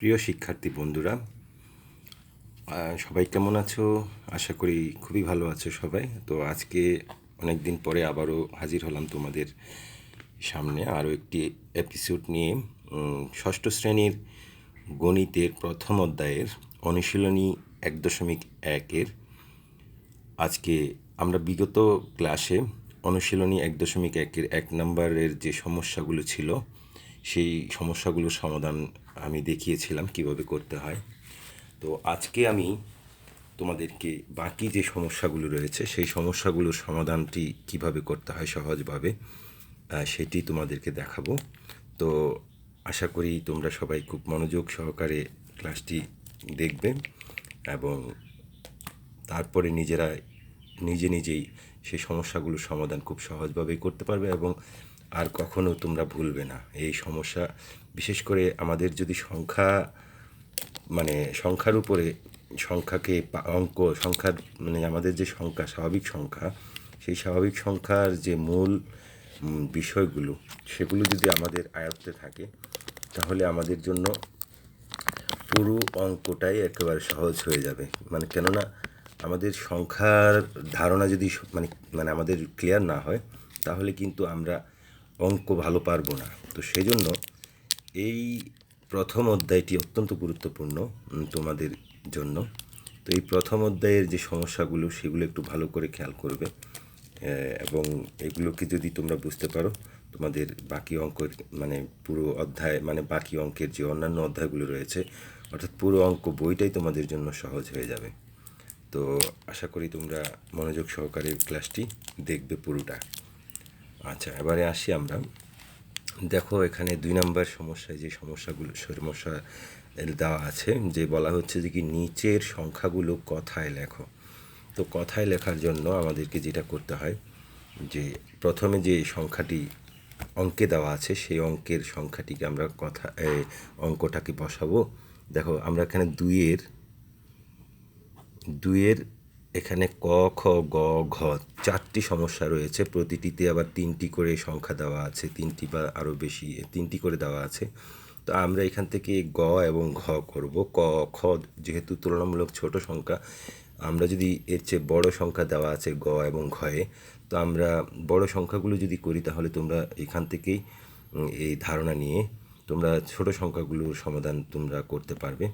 প্রিয় শিক্ষার্থী বন্ধুরা, সবাই কেমন আছো? আশা করি খুবই ভালো আছো সবাই। তো আজকে অনেক দিন পরে আবারও হাজির হলাম তোমাদের সামনে আরও একটি এপিসোড নিয়ে। ষষ্ঠ শ্রেণীর গণিতের প্রথম অধ্যায়ের অনুশীলনী 1.1-এর আজকে আমরা বিগত ক্লাসে অনুশীলনী 1.1-এর 1 নম্বরের যে সমস্যাগুলো ছিল সেই সমস্যাগুলোর সমাধান আমি দেখিয়েছিলাম কিভাবে করতে হয়। তো আজকে আমি তোমাদেরকে বাকি যে সমস্যাগুলো রয়েছে সেই সমস্যাগুলোর সমাধানটি কিভাবে করতে হয় সহজভাবে সেটি তোমাদেরকে দেখাবো। তো আশা করি তোমরা সবাই খুব মনোযোগ সহকারে ক্লাসটি দেখবে এবং তারপরে নিজেই সেই সমস্যাগুলোর সমাধান খুব সহজভাবেই করতে পারবে এবং আর কখনো তোমরা ভুলবে না এই সমস্যা। বিশেষ করে আমাদের যদি সংখ্যার উপরে সংখ্যাকে সংখ্যার আমাদের যে সংখ্যা স্বাভাবিক সংখ্যা, সেই স্বাভাবিক সংখ্যার যে মূল বিষয়গুলো সেগুলো যদি আমাদের আয়ত্তে থাকে তাহলে আমাদের জন্য পুরো অঙ্কটাই একেবারে সহজ হয়ে যাবে। কেননা আমাদের সংখ্যার ধারণা যদি আমাদের ক্লিয়ার না হয় তাহলে কিন্তু আমরা অঙ্ক ভালো পারবো না। তো সেই জন্য এই প্রথম অধ্যায়টি অত্যন্ত গুরুত্বপূর্ণ তোমাদের জন্য। তো এই প্রথম অধ্যায়ের যে সমস্যাগুলো সেগুলো একটু ভালো করে খেয়াল করবে এবং এগুলোকে যদি তোমরা বুঝতে পারো তোমাদের বাকি অঙ্কের পুরো অধ্যায় বাকি অঙ্কের যে অন্যান্য অধ্যায়গুলো রয়েছে অর্থাৎ পুরো অঙ্ক বইটাই তোমাদের জন্য সহজ হয়ে যাবে। তো আশা করি তোমরা মনোযোগ সহকারে ক্লাসটি দেখবে পুরোটা। আচ্ছা, এবারে আসি আমরা। দেখো এখানে 2 নম্বর সমস্যায় যে সমস্যা দেওয়া আছে, যে বলা হচ্ছে যে কি নিচের সংখ্যাগুলো কথায় লেখো। তো কথায় লেখার জন্য আমাদেরকে যেটা করতে হয় যে প্রথমে যে সংখ্যাটি অঙ্কে দেওয়া আছে সেই অঙ্কের সংখ্যাটিকে আমরা অঙ্কটাকে বসাবো। দেখো আমরা এখানে দুইয়ের এখানে ক, খ, গ, ঘ 4টি সমস্যা রয়েছে। প্রতিটিতে আবার 3টি করে সংখ্যা দেওয়া আছে, 3টি বা আরও বেশি 3টি করে দেওয়া আছে। তো আমরা এখান থেকে গ এবং ঘ করব। ক, খ যেহেতু তুলনামূলক ছোট সংখ্যা, আমরা যদি এর চেয়ে বড় সংখ্যা দেওয়া আছে গ এবং ঘয়ে, তো আমরা বড় সংখ্যাগুলো যদি করি তাহলে তোমরা এখান থেকেই এই ধারণা নিয়ে তোমরা ছোট সংখ্যাগুলোর সমাধান তোমরা করতে পারবে।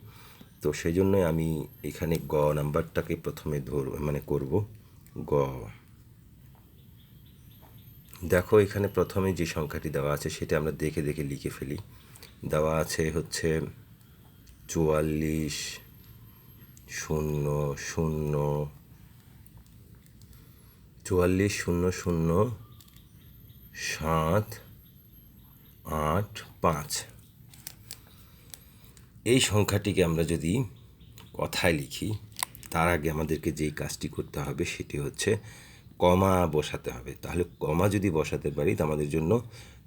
তো সেই জন্যই আমি এখানে গ নাম্বারটাকে প্রথমে করব। গ, দেখো এখানে প্রথমে যে সংখ্যাটি দেওয়া আছে সেটা আমরা দেখে দেখে লিখে ফেলি। দেওয়া আছে হচ্ছে 44 0 0 44 0 0 7 8 5। এই সংখ্যাটিকে আমরা যদি কথায় লিখি তার আগে আমাদেরকে যেই কাজটি করতে হবে সেটি হচ্ছে কমা বসাতে হবে। তাহলে কমা যদি বসাতে পারি তো আমাদের জন্য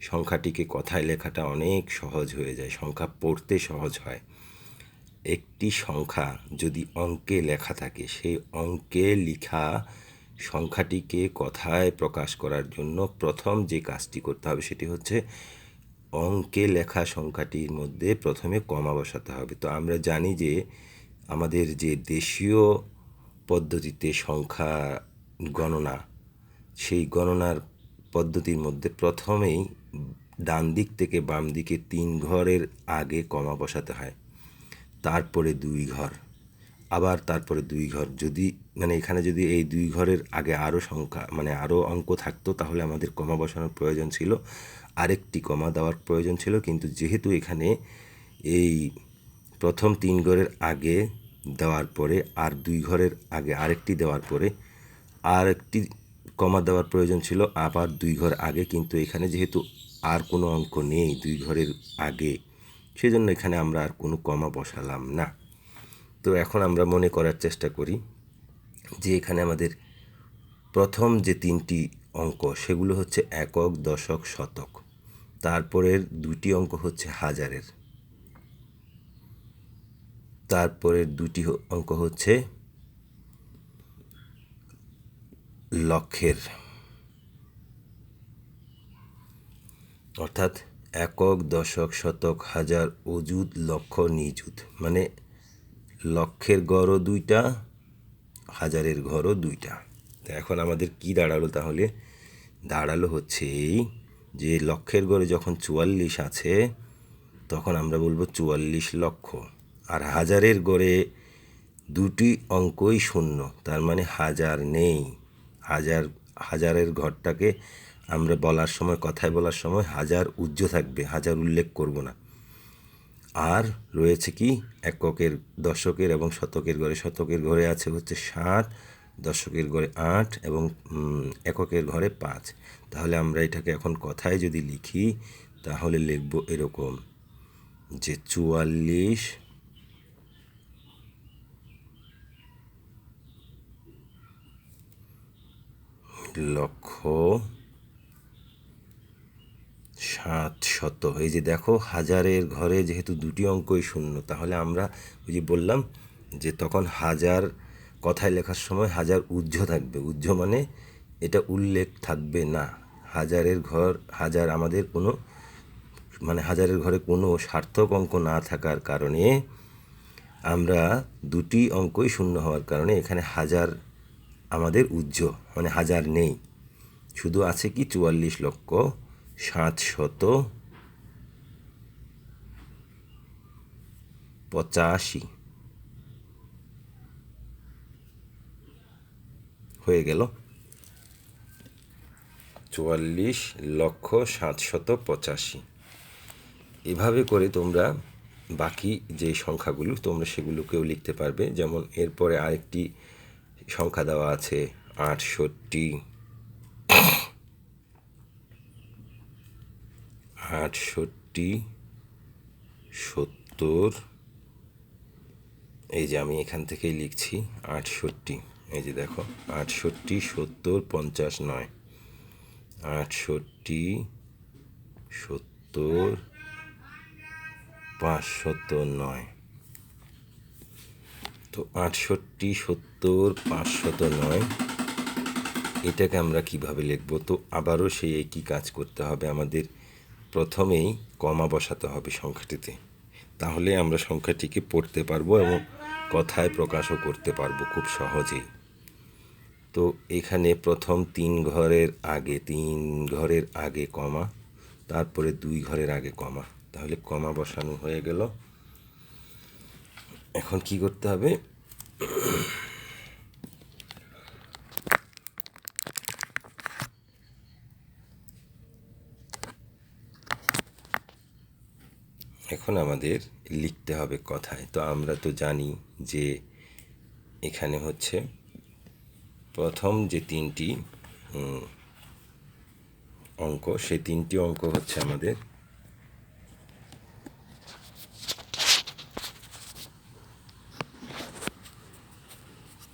সংখ্যাটিকে কথায় লেখাটা অনেক সহজ হয়ে যায়, সংখ্যা পড়তে সহজ হয়। একটি সংখ্যা যদি অঙ্কে লেখা থাকে সেই অঙ্কে লেখা সংখ্যাটিকে কথায় প্রকাশ করার জন্য প্রথম যে কাজটি করতে হবে সেটি হচ্ছে অঙ্কে লেখা সংখ্যাটির মধ্যে প্রথমে কমা বসাতে হবে। তো আমরা জানি যে আমাদের যে দেশীয় পদ্ধতিতে সংখ্যা গণনা, সেই গণনার পদ্ধতির মধ্যে প্রথমেই ডান দিক থেকে বাম দিকে 3 ঘরের আগে কমা বসাতে হয়, তারপরে 2 ঘর, আবার তারপরে 2 ঘর। যদি এখানে যদি এই 2 ঘরের আগে আরও সংখ্যা আরও অঙ্ক থাকতো তাহলে আমাদের কমা বসানোর প্রয়োজন ছিল, আরেকটি কমা দেওয়ার প্রয়োজন ছিল। কিন্তু যেহেতু এখানে এই প্রথম 3 ঘরের আগে দেওয়ার পরে আর 2 ঘরের আগে আরেকটি দেওয়ার পরে আর একটি কমা দেওয়ার প্রয়োজন ছিল আবার 2 ঘর আগে, কিন্তু এখানে যেহেতু আর কোনো অঙ্ক নেই 2 ঘরের আগে, সেজন্য এখানে আমরা আর কোনো কমা বসালাম না। তো এখন আমরা মনে করার চেষ্টা করি যে এখানে আমাদের প্রথম যে 3টি অঙ্ক সেগুলো হচ্ছে একক, দশক, শতক। তারপরের 2টি অঙ্ক হচ্ছে হাজারের, তারপরের 2টি অঙ্ক হচ্ছে লক্ষের, অর্থাৎ একক, দশক, শতক, হাজার, অযুত, লক্ষ, নিযুত, মানে লক্ষের গড়ও দুইটা, হাজারের ঘরও দুইটা। তো এখন আমাদের কি দাঁড়ালো তাহলে? দাঁড়ালো হচ্ছে এই যে লক্ষের গড়ে যখন 44 আছে তখন আমরা বলবো 44 লক্ষ, আর হাজারের গড়ে দুটি অঙ্কই শূন্য, তার মানে হাজার নেই। হাজারের ঘরটাকে আমরা বলার সময়, কথায় বলার সময় হাজার উজ্জ্ব থাকবে, হাজার উল্লেখ করব না। আর রয়েছে কি এককের, দশকের এবং শতকের ঘরে। শতকের ঘরে আছে হচ্ছে 7, দশকের ঘরে 8 এবং এককের ঘরে 5। তাহলে আমরা এটাকে এখন কথায় যদি লিখি তাহলে লিখব এরকম যে 44 লক্ষ 700। এই যে দেখো হাজারের ঘরে যেহেতু দুটি অঙ্কই শূন্য, তাহলে আমরা ওই যে বললাম যে তখন হাজার কথায় লেখার সময় হাজার উজ্জ্ব থাকবে। উজ্জ্ব মানে এটা উল্লেখ থাকবে না। হাজারের ঘর, হাজার আমাদের কোনো, মানে হাজারের ঘরে কোনো সার্থক অঙ্ক না থাকার কারণে, আমরা দুটি অঙ্কই শূন্য হওয়ার কারণে এখানে হাজার আমাদের উজ্জ্ব, মানে হাজার নেই। শুধু আছে কি 44 লক্ষ 785 হয়ে গেল। 44 লক্ষ 785। এভাবে করে তোমরা বাকি যে সংখ্যাগুলো তোমরা সেগুলোকেও লিখতে পারবে। যেমন এরপরে আরেকটি সংখ্যা দেওয়া আছে 68, 70। এই যে আমি এখান থেকেই লিখছি 68। এই যে দেখো 68, 70, 50, 9। 68, 70, 509। তো 68, 70, 509 এটাকে আমরা কিভাবে লিখব? তো আবারও সেই একই কাজ করতে হবে আমাদের। প্রথমেই কমা বসাতে হবে সংখ্যাটিতে, তাহলে আমরা সংখ্যাটিকে পড়তে পারবো এবং কথায় প্রকাশও করতে পারবো খুব সহজেই। তো এখানে প্রথম 3 ঘরের আগে কমা, তারপরে 2 ঘরের আগে কমা, তাহলে কমা বসানো হয়ে গেল। এখন কি করতে হবে? এখন আমাদের লিখতে হবে কথায়। তো আমরা তো জানি যে এখানে হচ্ছে প্রথম যে 3টি অঙ্ক, সেই 3টি অঙ্ক হচ্ছে আমাদের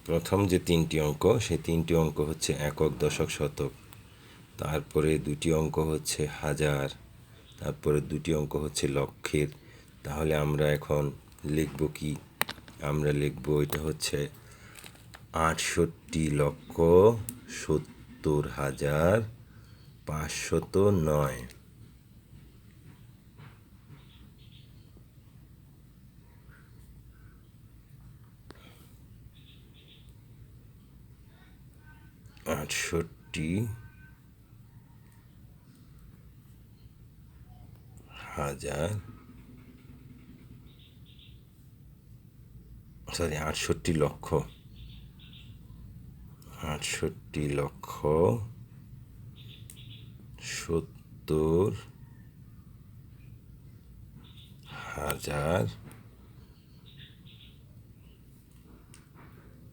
প্রথম যে 3টি অঙ্ক, সেই 3টি অঙ্ক হচ্ছে একক, দশক, শতক। তারপরে 2টি অঙ্ক হচ্ছে হাজার, তারপরে 2টি অঙ্ক হচ্ছে লক্ষের। তাহলে আমরা এখন লিখব কি? আমরা লিখব এটা হচ্ছে 68 লক্ষ 70 হাজার 509। আটষট্টি হাজার, সরি 68 লক্ষ, 68 লক্ষ 70 হাজার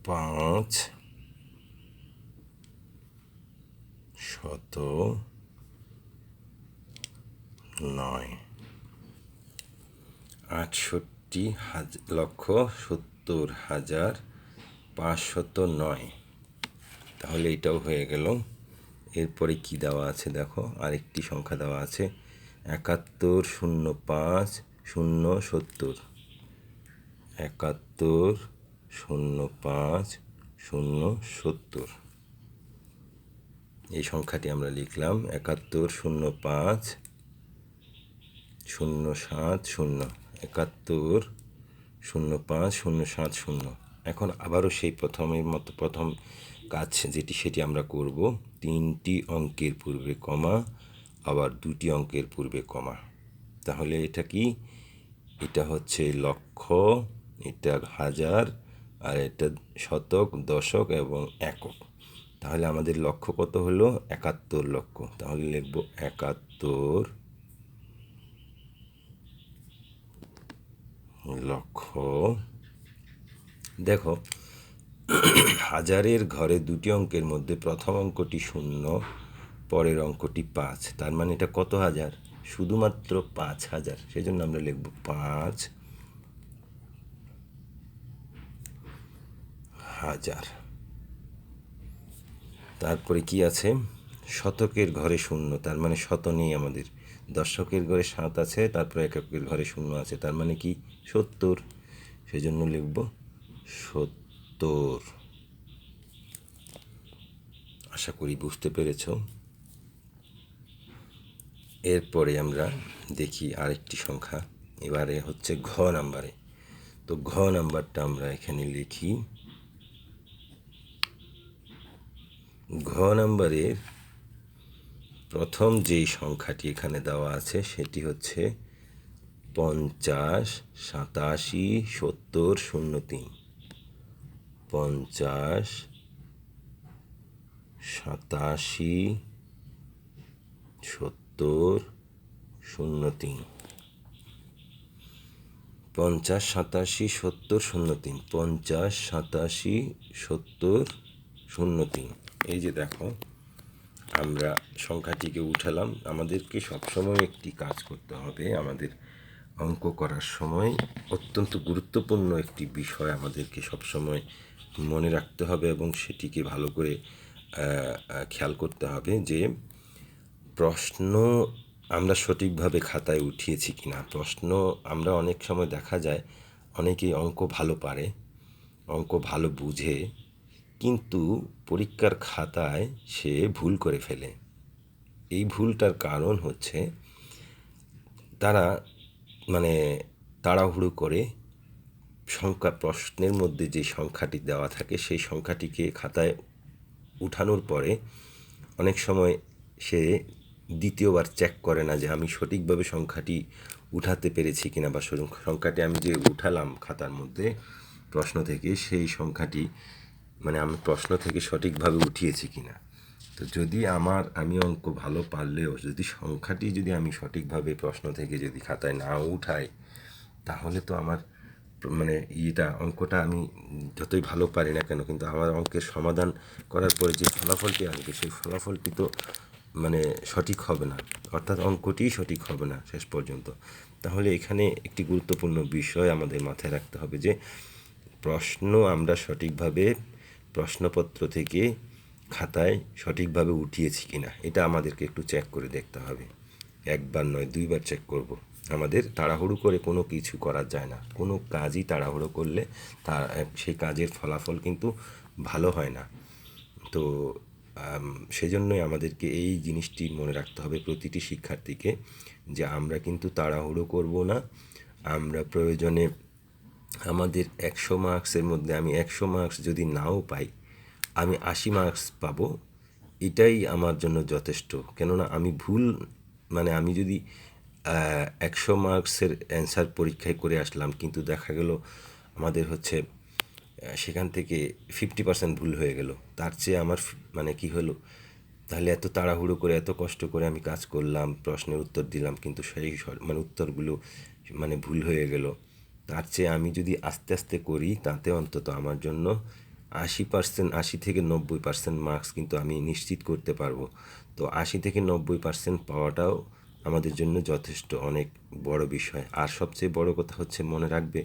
509। 68 লক্ষ 70 হাজার 509। তাহলে এটাও হয়ে গেল। এরপরে কি দেওয়া আছে দেখো, আরেকটি সংখ্যা দেওয়া আছে 71, 05, 070। 71, 05, 070। এই সংখ্যাটি আমরা লিখলাম 71, 05, 070, 71, 05, 070। এখন আবারও সেই প্রথমের মতো প্রথম কাজ যেটি সেটি আমরা করব। 3টি অঙ্কের পূর্বে কমা, আবার 2টি অঙ্কের পূর্বে কমা। তাহলে এটা কি? এটা হচ্ছে লক্ষ, এটা হাজার, আর এটা শতক, দশক এবং একক। তাহলে আমাদের লক্ষ্য কত হলো? 71 লক্ষ। তাহলে লিখব 71 লক্ষ। দেখো, হাজারের ঘরে 2টি অঙ্কের মধ্যে প্রথম অঙ্কটি 0, পরের অঙ্কটি 5। তার মানে এটা কত হাজার? শুধুমাত্র 5,000। সেই জন্য আমরা লিখব 5,000। তারপরে কি আছে? শতকের ঘরে 0, তার মানে শত নেই আমাদের। দশকের ঘরে 7 আছে, তারপরে এককের ঘরে 0 আছে, তার মানে কি? 70। সেই জন্য লিখব 70। আশা করি বুঝতে পেরেছ। এরপরে আমরা দেখি আরেকটি সংখ্যা। এবারে হচ্ছে ঘ নাম্বারে। তো ঘ নাম্বারটা আমরা এখানে লিখি। ঘ নাম্বারের প্রথম যেই সংখ্যাটি এখানে দেওয়া আছে সেটি হচ্ছে 50, 87, 70, 03। 50, 87, 70, 03। 50, 87, 70, 03। 50, 87, 70, 03। এই যে দেখো, আমরা সংখ্যাটিকে উঠালাম। আমাদেরকে সবসময় একটি কাজ করতে হবে। আমাদের অঙ্ক করার সময় অত্যন্ত গুরুত্বপূর্ণ একটি বিষয় আমাদেরকে সবসময় মনে রাখতে হবে এবং সেটিকে ভালো করে খেয়াল করতে হবে যে প্রশ্ন আমরা সঠিকভাবে খাতায় উঠিয়েছি কিনা। প্রশ্ন আমরা অনেক সময় দেখা যায় অনেকেই অঙ্ক ভালো পারে, অঙ্ক ভালো বুঝে, কিন্তু পরীক্ষার খাতায় সে ভুল করে ফেলে। এই ভুলটার কারণ হচ্ছে তারা মানে তাড়াহুড়ো করে প্রশ্নের মধ্যে যে সংখ্যাটি দেওয়া থাকে সেই সংখ্যাটিকে খাতায় উঠানোর পরে অনেক সময় সে দ্বিতীয়বার চেক করে না যে আমি সঠিকভাবে সংখ্যাটি উঠাতে পেরেছি কিনা, বা সংখ্যাটি আমি যে উঠালাম খাতার মধ্যে প্রশ্ন থেকে সেই সংখ্যাটি আমি প্রশ্ন থেকে সঠিকভাবে উঠিয়েছি কিনা। তো যদি আমি অঙ্ক ভালো পারলেও যদি সংখ্যাটি যদি আমি সঠিকভাবে প্রশ্ন থেকে যদি খাতায় না উঠাই, তাহলে তো আমার অঙ্কটা আমি যতই ভালো পারি না কেন, কিন্তু আমার অঙ্কের সমাধান করার পরে যে ফলাফলটি আসবে সেই ফলাফলটি তো সঠিক হবে না, অর্থাৎ অঙ্কটিই সঠিক হবে না শেষ পর্যন্ত। তাহলে এখানে একটি গুরুত্বপূর্ণ বিষয় আমাদের মাথায় রাখতে হবে যে প্রশ্ন আমরা সঠিকভাবে প্রশ্নপত্র থেকে খাতায় সঠিকভাবে উঠিয়েছি কিনা এটা আমাদেরকে একটু চেক করে দেখতে হবে। একবার নয়, 2বার চেক করব। আমাদের তাড়াহুড়ো করে কোনো কিছু করা যায় না। কোনো কাজই তাড়াহুড়ো করলে সেই কাজের ফলাফল কিন্তু ভালো হয় না। তো সেজন্যই আমাদেরকে এই জিনিসটি মনে রাখতে হবে প্রতিটি শিক্ষার্থীকে, যে আমরা কিন্তু তাড়াহুড়ো করব না। আমরা প্রয়োজনে আমাদের 100 মার্কসের মধ্যে আমি 100 মার্কস যদি নাও পাই, আমি 80 মার্কস পাবো, এটাই আমার জন্য যথেষ্ট। কেননা আমি আমি যদি 100 মার্কসের অ্যান্সার পরীক্ষায় করে আসলাম, কিন্তু দেখা গেল আমাদের হচ্ছে সেখান থেকে 50% ভুল হয়ে গেল, তার চেয়ে আমার কি হলো, তাহলে এত তাড়াহুড়ো করে এত কষ্ট করে আমি কাজ করলাম, প্রশ্নের উত্তর দিলাম, কিন্তু সেই উত্তরগুলো ভুল হয়ে গেল। তার চেয়ে আমি যদি আস্তে আস্তে করি, তাতে অন্তত আমার জন্য 80 থেকে 90% মার্কস কিন্তু আমি নিশ্চিত করতে পারবো। তো 80 থেকে 90% পাওয়াটাও আমাদের জন্য যথেষ্ট অনেক বড় বিষয়। আর সবচেয়ে বড় কথা হচ্ছে, মনে রাখবে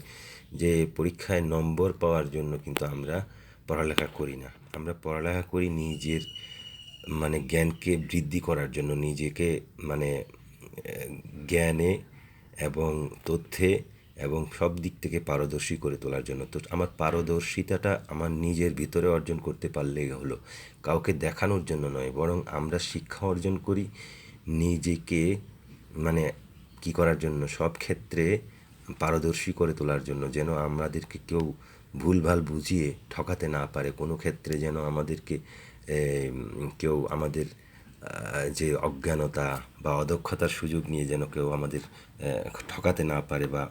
যে পরীক্ষায় নম্বর পাওয়ার জন্য কিন্তু আমরা পড়ালেখা করি না। আমরা পড়ালেখা করি নিজের জ্ঞানকে বৃদ্ধি করার জন্য, নিজেকে জ্ঞানে এবং তথ্যে এবং সব দিক থেকে পারদর্শী করে তোলার জন্য। তো আমার পারদর্শিতাটা আমার নিজের ভিতরে অর্জন করতে পারলেই হলো, কাউকে দেখানোর জন্য নয়। বরং আমরা শিক্ষা অর্জন করি নিজেকে কী করার জন্য, সব ক্ষেত্রে পারদর্শী করে তোলার জন্য, যেন আমাদেরকে কেউ ভুলভাল বুঝিয়ে ঠকাতে না পারে, কোনো ক্ষেত্রে যেন আমাদেরকে কেউ আমাদের যে অজ্ঞানতা বা অদক্ষতার সুযোগ নিয়ে যেন কেউ আমাদের ঠকাতে না পারে বা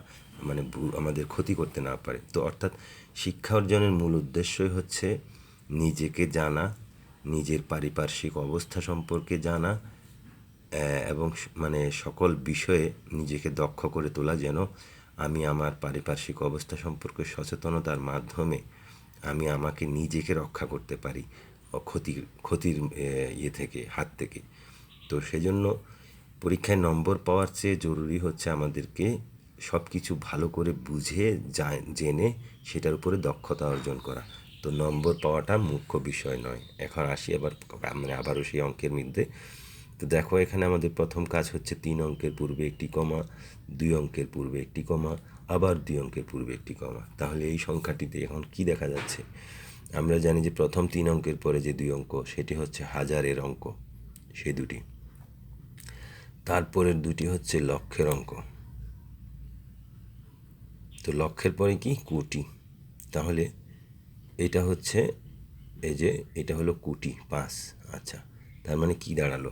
মানে আমাদের ক্ষতি করতে না পারে। তো অর্থাৎ শিক্ষা অর্জনের মূল উদ্দেশ্যই হচ্ছে নিজেকে জানা, নিজের পারিপার্শ্বিক অবস্থা সম্পর্কে জানা এবং মানে সকল বিষয়ে নিজেকে দক্ষ করে তোলা, যেন আমি আমার পারিপার্শ্বিক অবস্থা সম্পর্কে সচেতনতার মাধ্যমে আমি আমাকে নিজেকে রক্ষা করতে পারি ক্ষতির হাত থেকে। তো সেজন্য পরীক্ষায় নম্বর পাওয়ার চেয়ে জরুরি হচ্ছে আমাদেরকে সব কিছু ভালো করে বুঝে জেনে সেটার উপরে দক্ষতা অর্জন করা। তো নম্বর পাওয়াটা মুখ্য বিষয় নয়। এখন আসি আবারও সেই অঙ্কের মধ্যে। তো দেখো এখানে আমাদের প্রথম কাজ হচ্ছে 3 অঙ্কের পূর্বে একটি কমা, 2 অঙ্কের পূর্বে একটি কমা, আবার 2 অঙ্কের পূর্বে একটি কমা। তাহলে এই সংখ্যাটিতে এখন কি দেখা যাচ্ছে? আমরা জানি যে প্রথম 3 অঙ্কের পরে যে 2 অঙ্ক সেটি হচ্ছে হাজারের অঙ্ক, সেই দুটি। তারপরের দুটি হচ্ছে লক্ষের অঙ্ক। তো লক্ষের পরে কি? কোটি। তাহলে এটা হচ্ছে এটা হলো কোটি 5। আচ্ছা, তার মানে কি দাঁড়ালো?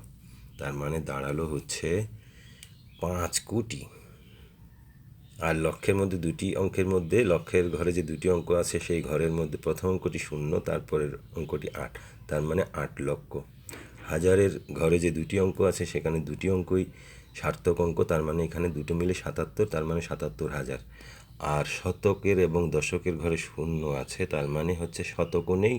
তার মানে দাঁড়ালো হচ্ছে 5 কোটি। আর লক্ষের মধ্যে দুটি অঙ্কের মধ্যে লক্ষের ঘরে যে দুটি অঙ্ক আছে সেই ঘরের মধ্যে প্রথম অঙ্কটি 0, তারপরের অঙ্কটি 8, তার মানে 8 লক্ষ। হাজারের ঘরে যে দুটি অঙ্ক আছে সেখানে দুটি অঙ্কই সার্থক অঙ্ক, তার মানে এখানে দুটো মিলে 77, তার মানে 77,000। আর শতকের এবং দশকের ঘরে 0 আছে, তার মানে হচ্ছে শতকও নেই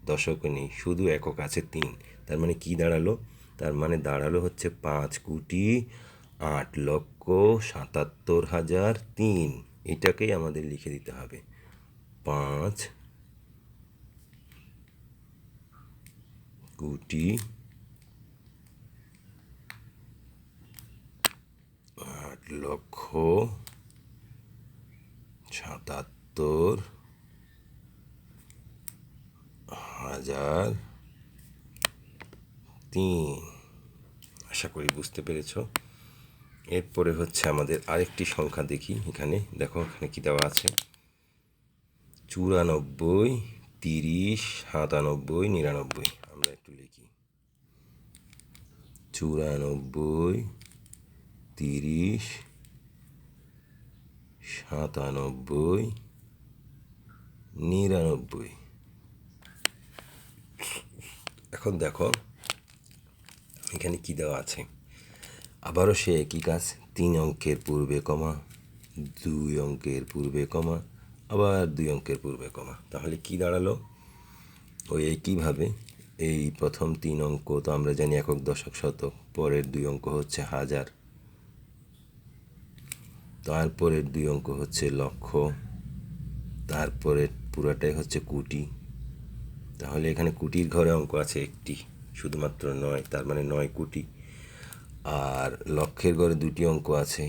দশকও নেই, শুধু একক আছে 3। তার মানে কি দাঁড়ালো? তার মানে দাঁড়ালো হচ্ছে 5,08,77,003। এটাকেই আমাদের লিখে দিতে হবে 5,08,77,003। আশা করি বুঝতে পেরেছ। এরপরে হচ্ছে আমাদের আরেকটি সংখ্যা দেখি। এখানে দেখো, এখানে কি দেওয়া আছে? 94, 30, 97, 99। আমরা একটু লিখি 94, 30, 97, 99। এখন দেখো এখানে কি দেওয়া আছে? আবারও সে একই কাজ, 3 অঙ্কের পূর্বে কমা, 2 অঙ্কের পূর্বে কমা, আবার 2 অঙ্কের পূর্বে কমা। তাহলে কি দাঁড়ালো? ওই একইভাবে এই প্রথম 3 অঙ্ক তো আমরা জানি একক, দশক, শতক। পরের 2 অঙ্ক হচ্ছে হাজার, তারপরের 2 অঙ্ক হচ্ছে লক্ষ, তারপরের পুরাটাই হচ্ছে কোটি। তাহলে এখানে কোটির ঘরে অঙ্ক আছে একটি, শুধুমাত্র 9, তার মানে 9 কোটি। আর লক্ষের ঘরে দুটি অঙ্ক আছে,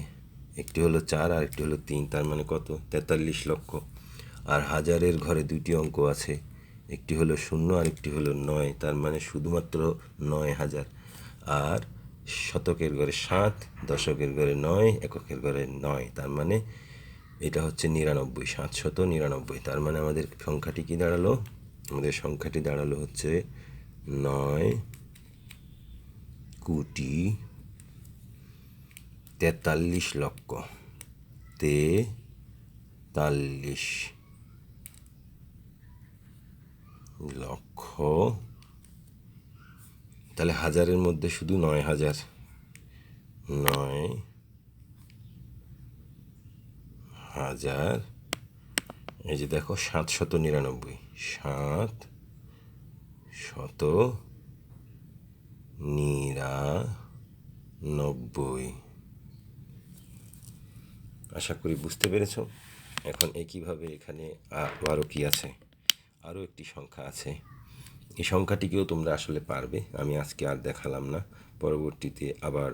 একটি হলো 4 আর একটি হলো 3, তার মানে কত? 43 লক্ষ। আর হাজারের ঘরে দুটি অঙ্ক আছে, একটি হলো 0 আর একটি হলো 9, তার মানে শুধুমাত্র 9,000। আর শতকের ঘরে 7, দশকের ঘরে 9, এককের ঘরে 9, তার মানে এটা হচ্ছে 99, 799। তার মানে আমাদের সংখ্যাটি কি দাঁড়ালো? আমাদের সংখ্যাটি দাঁড়ালো হচ্ছে 9,43,00,000। 43 লক্ষ। তাহলে হাজারের মধ্যে শুধু 9,000, 9,000। এই যে দেখো 799, 799। আশা করি বুঝতে পেরেছ। এখন একইভাবে এখানে আরও কি আছে? আরও একটি সংখ্যা আছে। এই সংখ্যাটিকেও তোমরা আসলে পারবে, আমি আজকে আর দেখালাম না। পরবর্তীতে আবার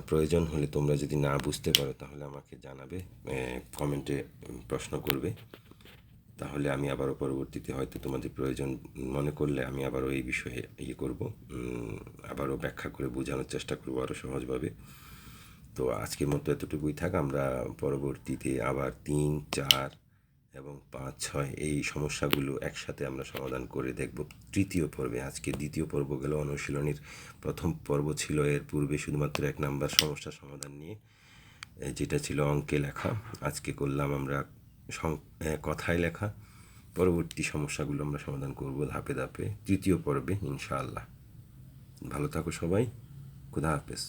প্রয়োজন হলে তোমরা যদি না বুঝতে পারো তাহলে আমাকে জানাবে, কমেন্টে প্রশ্ন করবে। তাহলে আমি আবারও পরবর্তীতে হয়তো তোমাদের প্রয়োজন মনে করলে আমি আবারও এই বিষয়ে করব, আবারও ব্যাখ্যা করে বোঝানোর চেষ্টা করবো আরও সহজভাবে। তো আজকের মতো এতটুকুই থাক। আমরা পরবর্তীতে আবার 3, 4 এবং 5, 6 এই সমস্যাগুলো একসাথে আমরা সমাধান করে দেখব তৃতীয় পর্বে। আজকে দ্বিতীয় পর্ব গেল অনুশীলনীর প্রথম পর্ব ছিল, এর পূর্বে শুধুমাত্র 1 নাম্বার সমস্যা সমাধান নিয়ে, যেটা ছিল অঙ্কে লেখা। আজকে করলাম আমরা কথায় লেখা। পরবর্তী সমস্যাগুলো আমরা সমাধান করব ধাপে ধাপে তৃতীয় পর্বে ইনশাআল্লাহ। ভালো থাকো সবাই, খুদা হাফেজ।